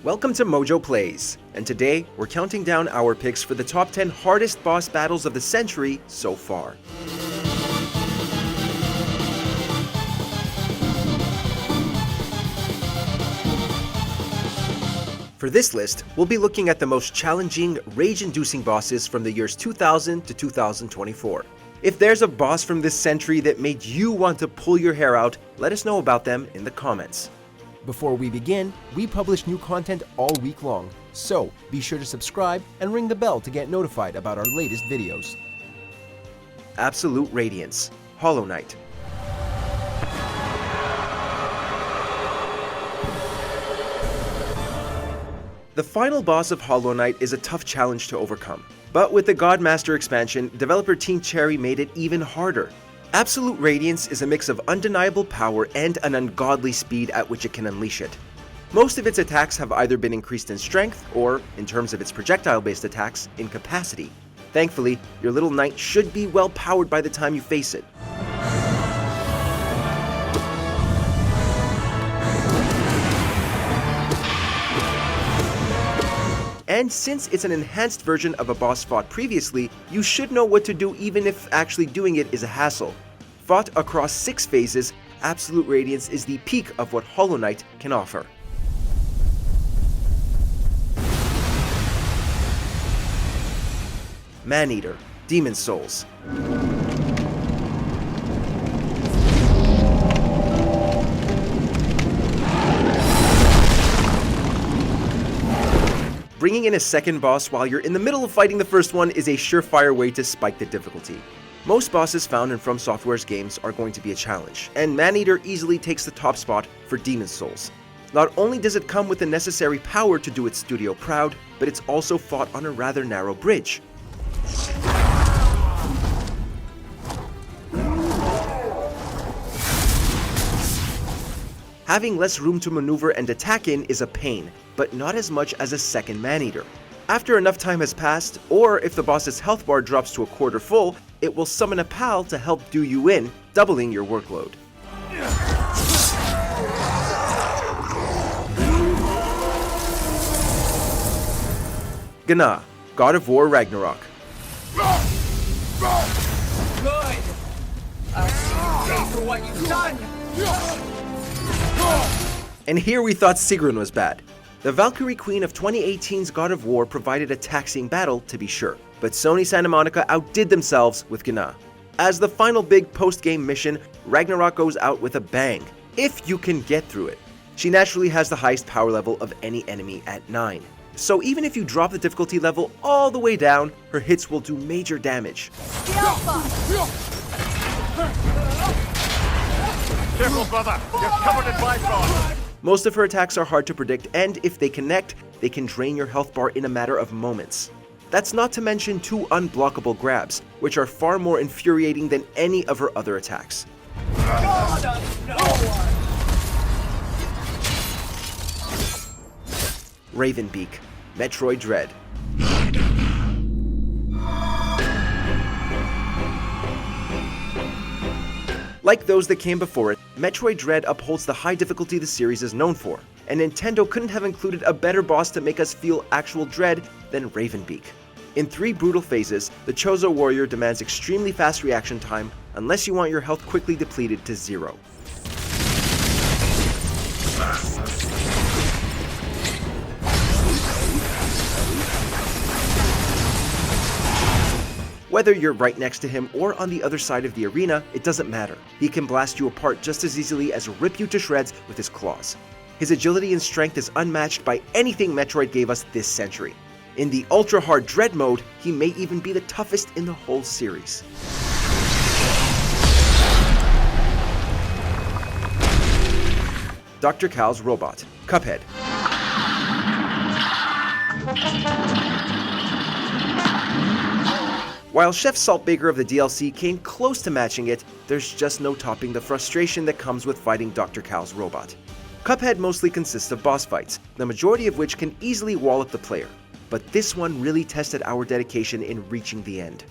Welcome to MojoPlays, and today we're counting down our picks for the top 10 hardest boss battles of the century so far. For this list, we'll be looking at the most challenging, rage-inducing bosses from the years 2000 to 2024. If there's a boss from this century that made you want to pull your hair out, let us know about them in the comments. Before we begin, we publish new content all week long, so be sure to subscribe and ring the bell to get notified about our latest videos. Absolute Radiance, Hollow Knight. The final boss of Hollow Knight is a tough challenge to overcome, but with the Godmaster expansion, developer Team Cherry made it even harder. Absolute Radiance is a mix of undeniable power and an ungodly speed at which it can unleash it. Most of its attacks have either been increased in strength or, in terms of its projectile-based attacks, in capacity. Thankfully, your little knight should be well powered by the time you face it. And since it's an enhanced version of a boss fought previously, you should know what to do even if actually doing it is a hassle. Fought across 6 phases, Absolute Radiance is the peak of what Hollow Knight can offer. Maneater, Demon Souls. Bringing in a second boss while you're in the middle of fighting the first one is a surefire way to spike the difficulty. Most bosses found in From Software's games are going to be a challenge, and Maneater easily takes the top spot for Demon Souls. Not only does it come with the necessary power to do its studio proud, but it's also fought on a rather narrow bridge. Having less room to maneuver and attack in is a pain, but not as much as a second Maneater. After enough time has passed, or if the boss's health bar drops to a quarter full, it will summon a pal to help do you in, doubling your workload. Gana, God of War Ragnarok. Good! I see you pay for what you've done! And here we thought Sigrun was bad. The Valkyrie Queen of 2018's God of War provided a taxing battle, to be sure, but Sony Santa Monica outdid themselves with Gana. As the final big post-game mission, Ragnarok goes out with a bang, if you can get through it. She naturally has the highest power level of any enemy at 9. So even if you drop the difficulty level all the way down, her hits will do major damage. Careful, brother! You're covered in Bifrost! Most of her attacks are hard to predict, and if they connect, they can drain your health bar in a matter of moments. That's not to mention 2 unblockable grabs, which are far more infuriating than any of her other attacks. God of no one! Raven Beak, Metroid Dread. Like those that came before it, Metroid Dread upholds the high difficulty the series is known for, and Nintendo couldn't have included a better boss to make us feel actual dread than Raven Beak. In 3 brutal phases, the Chozo Warrior demands extremely fast reaction time unless you want your health quickly depleted to 0. Whether you're right next to him or on the other side of the arena, it doesn't matter. He can blast you apart just as easily as rip you to shreds with his claws. His agility and strength is unmatched by anything Metroid gave us this century. In the ultra-hard Dread mode, he may even be the toughest in the whole series. Dr. Cal's Robot, Cuphead. While Chef Saltbaker of the DLC came close to matching it, there's just no topping the frustration that comes with fighting Dr. Cal's robot. Cuphead mostly consists of boss fights, the majority of which can easily wall up the player, but this one really tested our dedication in reaching the end.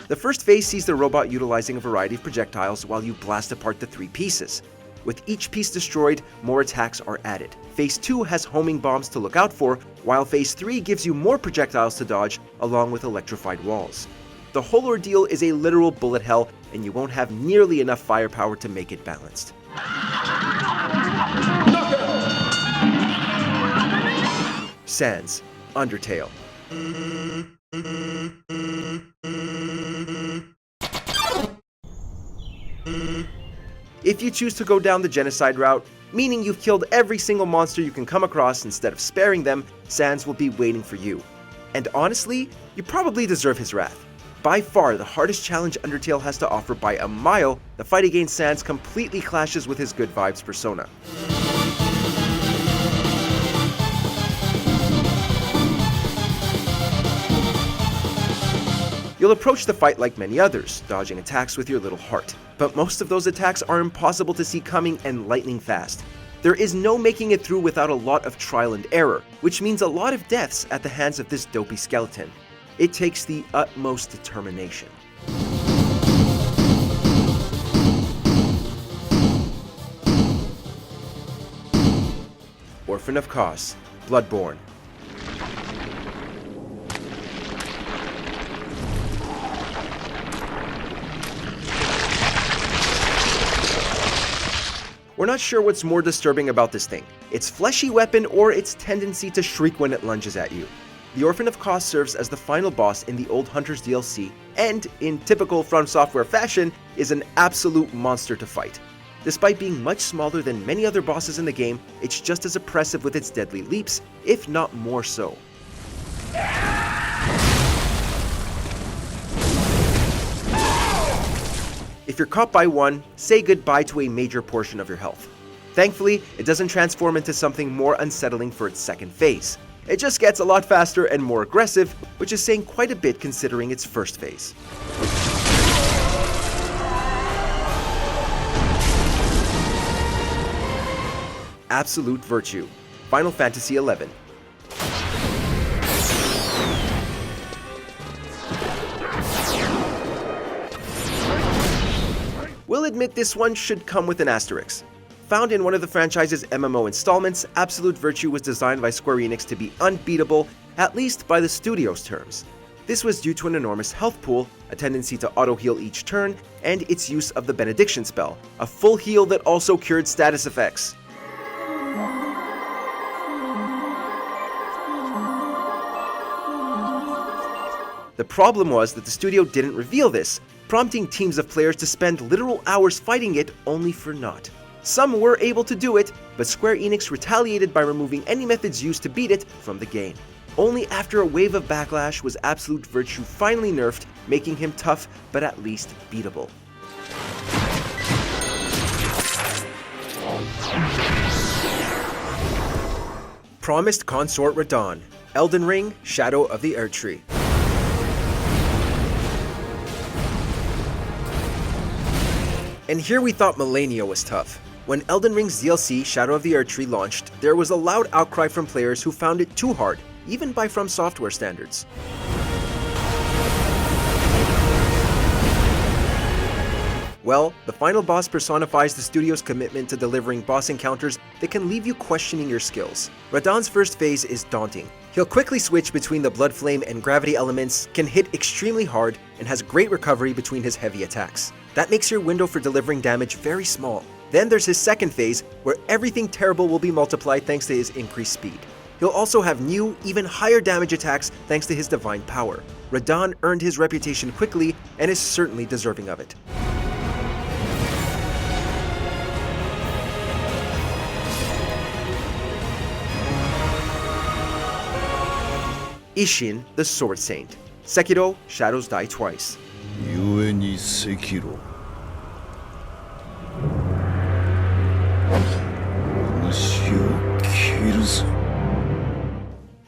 The first phase sees the robot utilizing a variety of projectiles while you blast apart the 3 pieces. With each piece destroyed, more attacks are added. Phase 2 has homing bombs to look out for, while Phase 3 gives you more projectiles to dodge, along with electrified walls. The whole ordeal is a literal bullet hell, and you won't have nearly enough firepower to make it balanced. Sans, Undertale. If you choose to go down the genocide route, meaning you've killed every single monster you can come across instead of sparing them, Sans will be waiting for you. And honestly, you probably deserve his wrath. By far the hardest challenge Undertale has to offer by a mile, the fight against Sans completely clashes with his good vibes persona. You'll approach the fight like many others, dodging attacks with your little heart. But most of those attacks are impossible to see coming and lightning fast. There is no making it through without a lot of trial and error, which means a lot of deaths at the hands of this dopey skeleton. It takes the utmost determination. Orphan of CA, Bloodborne. We're not sure what's more disturbing about this thing, its fleshy weapon or its tendency to shriek when it lunges at you. The Orphan of CA serves as the final boss in the Old Hunters DLC, and, in typical From Software fashion, is an absolute monster to fight. Despite being much smaller than many other bosses in the game, it's just as oppressive with its deadly leaps, if not more so. If you're caught by one, say goodbye to a major portion of your health. Thankfully, it doesn't transform into something more unsettling for its second phase. It just gets a lot faster and more aggressive, which is saying quite a bit considering its first phase. Absolute Virtue, Final Fantasy XI. We'll admit this one should come with an asterisk. Found in one of the franchise's MMO installments, Absolute Virtue was designed by Square Enix to be unbeatable, at least by the studio's terms. This was due to an enormous health pool, a tendency to auto-heal each turn, and its use of the Benediction spell, a full heal that also cured status effects. The problem was that the studio didn't reveal this, prompting teams of players to spend literal hours fighting it only for naught. Some were able to do it, but Square Enix retaliated by removing any methods used to beat it from the game. Only after a wave of backlash was Absolute Virtue finally nerfed, making him tough but at least beatable. Promised Consort Radahn, Elden Ring, Shadow of the Erdtree. And here we thought Malenia was tough. When Elden Ring's DLC, Shadow of the Erdtree, launched, there was a loud outcry from players who found it too hard, even by From Software standards. Well, the final boss personifies the studio's commitment to delivering boss encounters that can leave you questioning your skills. Radahn's first phase is daunting. He'll quickly switch between the blood flame and gravity elements, can hit extremely hard, and has great recovery between his heavy attacks. That makes your window for delivering damage very small. Then there's his second phase, where everything terrible will be multiplied thanks to his increased speed. He'll also have new, even higher damage attacks thanks to his divine power. Radahn earned his reputation quickly and is certainly deserving of it. Ishin, the Sword Saint. Sekiro, Shadows Die Twice.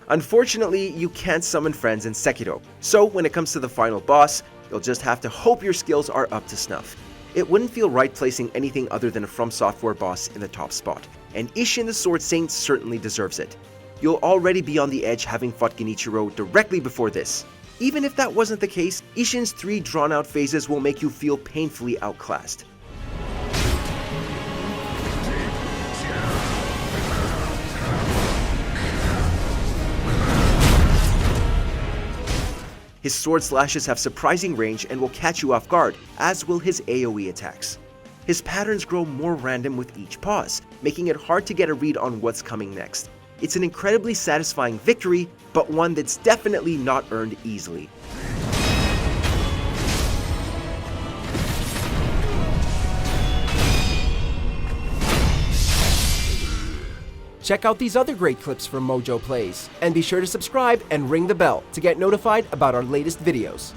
Unfortunately, you can't summon friends in Sekiro, so when it comes to the final boss, you'll just have to hope your skills are up to snuff. It wouldn't feel right placing anything other than a From Software boss in the top spot, and Ishin the Sword Saint certainly deserves it. You'll already be on the edge having fought Genichiro directly before this. Even if that wasn't the case, Ishin's 3 drawn-out phases will make you feel painfully outclassed. His sword slashes have surprising range and will catch you off guard, as will his AoE attacks. His patterns grow more random with each pause, making it hard to get a read on what's coming next. It's an incredibly satisfying victory, but one that's definitely not earned easily. Check out these other great clips from MojoPlays, and be sure to subscribe and ring the bell to get notified about our latest videos.